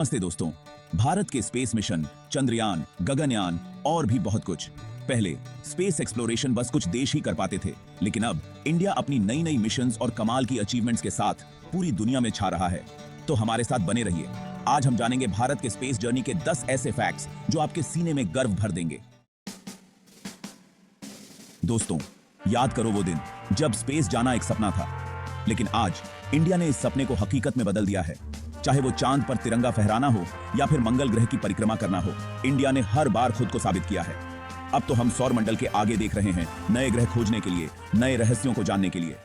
नमस्ते दोस्तों। भारत के स्पेस मिशन, चंद्रयान, गगनयान और भी बहुत कुछ। पहले स्पेस एक्सप्लोरेशन बस कुछ देश ही कर पाते थे, लेकिन अब इंडिया अपनी नई नई मिशंस और कमाल की अचीवमेंट्स के साथ पूरी दुनिया में छा रहा है। तो हमारे साथ बने रहिए। आज हम जानेंगे भारत के स्पेस जर्नी के 10 ऐसे फैक्ट्स जो आपके सीने में गर्व भर देंगे। दोस्तों, याद करो वो दिन जब स्पेस जाना एक सपना था, लेकिन आज इंडिया ने इस सपने को हकीकत में बदल दिया है। चाहे वो चांद पर तिरंगा फहराना हो या फिर मंगल ग्रह की परिक्रमा करना हो, इंडिया ने हर बार खुद को साबित किया है। अब तो हम सौर मंडल के आगे देख रहे हैं, नए ग्रह खोजने के लिए, नए रहस्यों को जानने के लिए।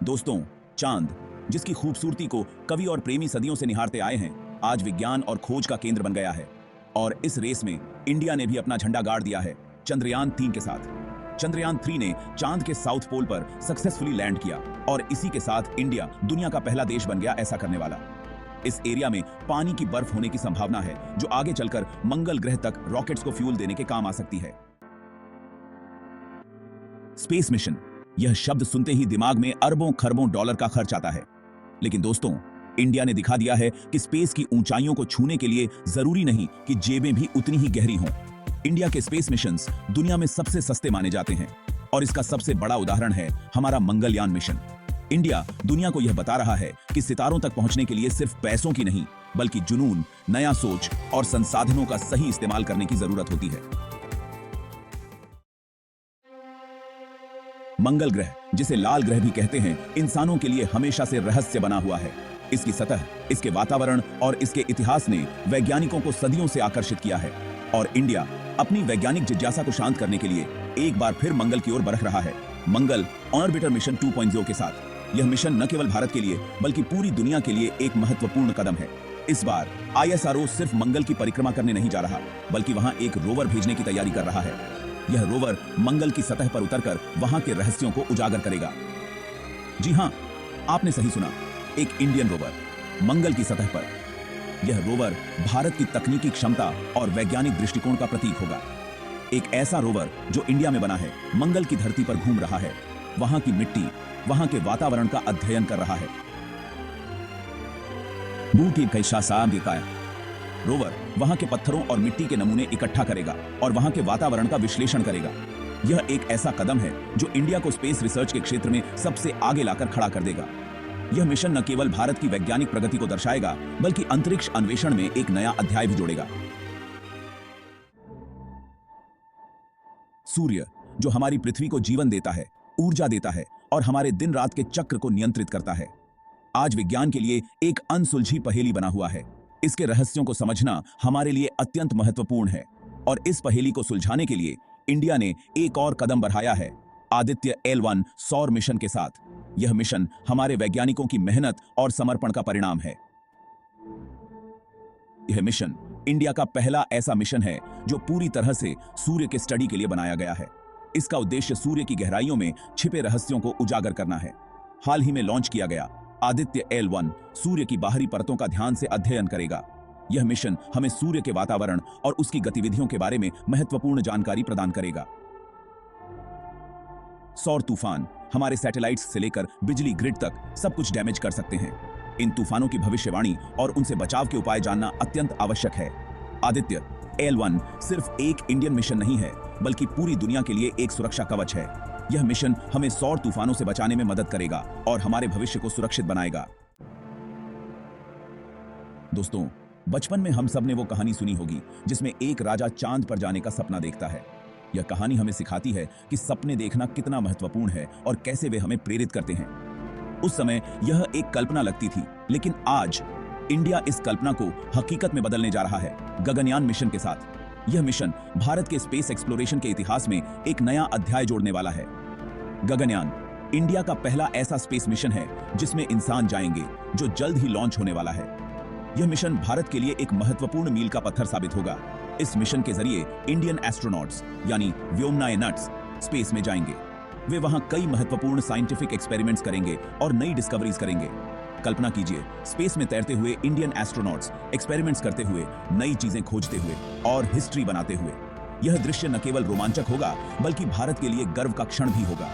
दोस्तों, चांद, जिसकी खूबसूरती को कवि और प्रेमी सदियों से निहारते आए हैं, आज विज्ञान और खोज का केंद्र बन गया है। और इस रेस में इंडिया ने भी अपना झंडा गाड़ दिया है चंद्रयान 3 के साथ। चंद्रयान 3 ने चांद के साउथ पोल पर सक्सेसफुली लैंड किया और इसी के साथ इंडिया दुनिया का पहला देश बन गया ऐसा करने वाला। इस एरिया में पानी की बर्फ होने की संभावना है, जो आगे चलकर मंगल ग्रह तक रॉकेट्स को फ्यूल देने के काम आ सकती है। स्पेस मिशन, यह शब्द सुनते ही दिमाग में अरबों खरबों डॉलर का खर्च आता है। लेकिन दोस्तों, इंडिया ने दिखा दिया है कि स्पेस की ऊंचाइयों को छूने के लिए जरूरी नहीं कि जेबें भी उतनी ही गहरी हों। इंडिया के स्पेस मिशंस दुनिया में सबसे सस्ते माने जाते हैं और इसका सबसे बड़ा उदाहरण है हमारा मंगलयान मिशन। इंडिया दुनिया को यह बता रहा है कि सितारों तक पहुंचने के लिए सिर्फ पैसों की नहीं, बल्कि जुनून, नया सोच और संसाधनों का सही इस्तेमाल करने की जरूरत होती है। मंगल ग्रह, जिसे लाल ग्रह भी कहते हैं, इंसानों के लिए हमेशा से रहस्य बना हुआ है। इसकी सतह, इसके वातावरण और इसके इतिहास ने वैज्ञानिकों को सदियों से आकर्षित किया है और इंडिया अपनी वैज्ञानिक जिज्ञासा को शांत करने के लिए एक बार फिर मंगल की ओर बढ़ रहा है, मंगल ऑर्बिटर मिशन 2.0 के साथ। यह मिशन न केवल भारत के लिए बल्कि पूरी दुनिया के लिए एक महत्वपूर्ण कदम है। इस बार ISRO सिर्फ मंगल की परिक्रमा करने नहीं जा रहा, बल्कि वहां एक रोवर भेजने की तैयारी कर रहा है। यह रोवर मंगल की सतह पर उतरकर वहां के रहस्यों को उजागर करेगा। जी हां, आपने सही सुना, एक इंडियन रोवर मंगल की सतह पर। यह रोवर भारत की तकनीकी क्षमता और वैज्ञानिक दृष्टिकोण का प्रतीक होगा। एक ऐसा रोवर जो इंडिया में बना है, मंगल की धरती पर घूम रहा है, वहां की मिट्टी, वहां के वातावरण का अध्ययन कर रहा है। रोवर वहां के पत्थरों और मिट्टी के नमूने इकट्ठा करेगा और वहां के वातावरण का विश्लेषण करेगा। यह एक ऐसा कदम है जो इंडिया को स्पेस रिसर्च के क्षेत्र में सबसे आगे लाकर खड़ा कर देगा। यह मिशन न केवल भारत की वैज्ञानिक प्रगति को दर्शाएगा, बल्कि अंतरिक्ष अन्वेषण में एक नया अध्याय भी जोड़ेगा। सूर्य, जो हमारी पृथ्वी को जीवन देता है, ऊर्जा देता है और हमारे दिन रात के चक्र को नियंत्रित करता है, आज विज्ञान के लिए एक अनसुलझी पहेली बना हुआ है। इसके रहस्यों को समझना हमारे लिए अत्यंत महत्वपूर्ण है और इस पहेली को सुलझाने के लिए इंडिया ने एक और कदम बढ़ाया है, आदित्य L1 सौर मिशन के साथ। यह मिशन हमारे वैज्ञानिकों की मेहनत और समर्पण का परिणाम है। यह मिशन इंडिया का पहला ऐसा मिशन है जो पूरी तरह से सूर्य के स्टडी के लिए बनाया गया है। इसका उद्देश्य सूर्य की गहराइयों में छिपे रहस्यों को उजागर करना है। हाल ही में लॉन्च किया गया आदित्य L1 सूर्य की बाहरी परतों का ध्यान से अध्ययन करेगा। यह मिशन हमें सूर्य के वातावरण और उसकी गतिविधियों के बारे में महत्वपूर्ण जानकारी प्रदान करेगा। सौर तूफान हमारे सैटेलाइट्स से लेकर बिजली ग्रिड तक सब कुछ डैमेज कर सकते हैं। इन तूफानों की भविष्यवाणी और उनसे बचाव के उपाय जानना अत्यंत आवश्यक है। आदित्य L1 सिर्फ एक इंडियन मिशन नहीं है, बल्कि पूरी दुनिया के लिए एक सुरक्षा कवच है। यह मिशन हमें सौर तूफानों से बचाने में मदद करेगा और हमारे भविष्य को सुरक्षित बनाएगा। दोस्तों, बचपन में हम सब ने वो कहानी सुनी होगी जिसमें एक राजा चांद पर जाने का सपना देखता है। यह कहानी हमें सिखाती है कि सपने देखना कितना महत्वपूर्ण है और कैसे वे हमें प्रेरित करते हैं। उस समय यह एक कल्पना लगती थी, लेकिन आज इंडिया इस कल्पना को हकीकत में बदलने जा रहा है गगनयान मिशन के साथ। यह मिशन भारत के स्पेस एक्सप्लोरेशन के इतिहास में एक नया अध्याय जोड़ने वाला है। गगनयान इंडिया का पहला ऐसा स्पेस मिशन है जिसमें इंसान जाएंगे, जो जल्द ही लॉन्च होने वाला है। यह मिशन भारत के लिए एक महत्वपूर्ण मील का पत्थर साबित होगा। इस मिशन के जरिए इंडियन एस्ट्रोनॉट्स यानी व्योमनायनट्स स्पेस में जाएंगे। वे वहां कई महत्वपूर्ण साइंटिफिक एक्सपेरिमेंट्स करेंगे और नई डिस्कवरीज करेंगे। कल्पना कीजिए, स्पेस में तैरते हुए इंडियन एस्ट्रोनॉट्स एक्सपेरिमेंट्स करते हुए, नई चीजें खोजते हुए और हिस्ट्री बनाते हुए। यह दृश्य न केवल रोमांचक होगा, बल्कि भारत के लिए गर्व का क्षण भी होगा।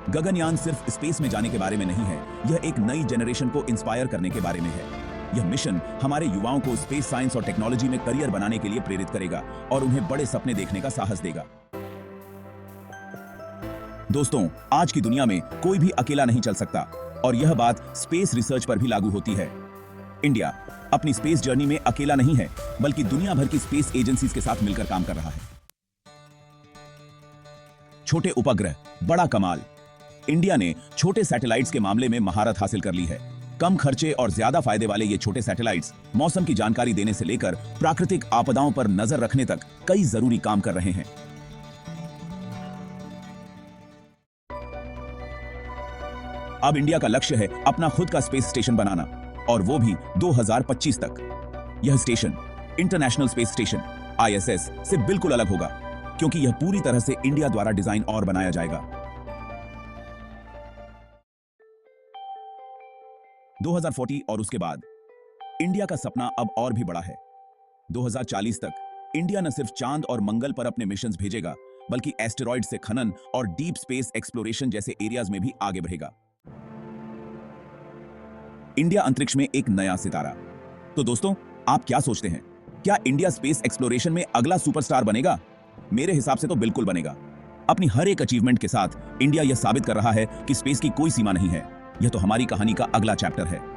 गगनयान सिर्फ स्पेस में जाने के बारे में नहीं है, यह एक नई जनरेशन को इंस्पायर करने के बारे में है। यह मिशन हमारे युवाओं को स्पेस साइंस और टेक्नोलॉजी में करियर बनाने के लिए प्रेरित करेगा और उन्हें बड़े सपने देखने का साहस देगा। दोस्तों, आज की दुनिया में कोई भी अकेला नहीं चल सकता और यह बात स्पेस रिसर्च पर भी लागू होती है। इंडिया अपनी स्पेस जर्नी में अकेला नहीं है, बल्कि दुनिया भर की स्पेस एजेंसीज के साथ मिलकर काम कर रहा है। छोटे उपग्रह, बड़ा कमाल। इंडिया ने छोटे सैटेलाइट्स के मामले में महारत हासिल कर ली है। कम खर्चे और ज्यादा फायदे वाले ये छोटे सैटेलाइट्स मौसम की जानकारी देने से लेकर प्राकृतिक आपदाओं पर नजर रखने तक कई जरूरी काम कर रहे हैं। अब इंडिया का लक्ष्य है अपना खुद का स्पेस स्टेशन बनाना, और वो भी 2025 तक। यह station international space station ISS से बिल्कुल अलग होगा, क्योंकि यह पूरी तरह से इंडिया द्वारा डिजाइन और बनाया जाएगा। 2040 और उसके बाद इंडिया का सपना अब और भी बड़ा है। 2040 तक इंडिया न सिर्फ चांद और मंगल पर अपने मिशंस भेजेगा, बल्कि एस्टेरॉइड से खनन और डीप स्पेस एक्सप्लोरेशन जैसे एरियाज में भी आगे बढ़ेगा। इंडिया अंतरिक्ष में एक नया सितारा। तो दोस्तों, आप क्या सोचते हैं? क्या इंडिया स्पेस एक्सप्लोरेशन में अगला सुपरस्टार बनेगा? मेरे हिसाब से तो बिल्कुल बनेगा। अपनी हर एक अचीवमेंट के साथ इंडिया यह साबित कर रहा है कि स्पेस की कोई सीमा नहीं है। यह तो हमारी कहानी का अगला चैप्टर है।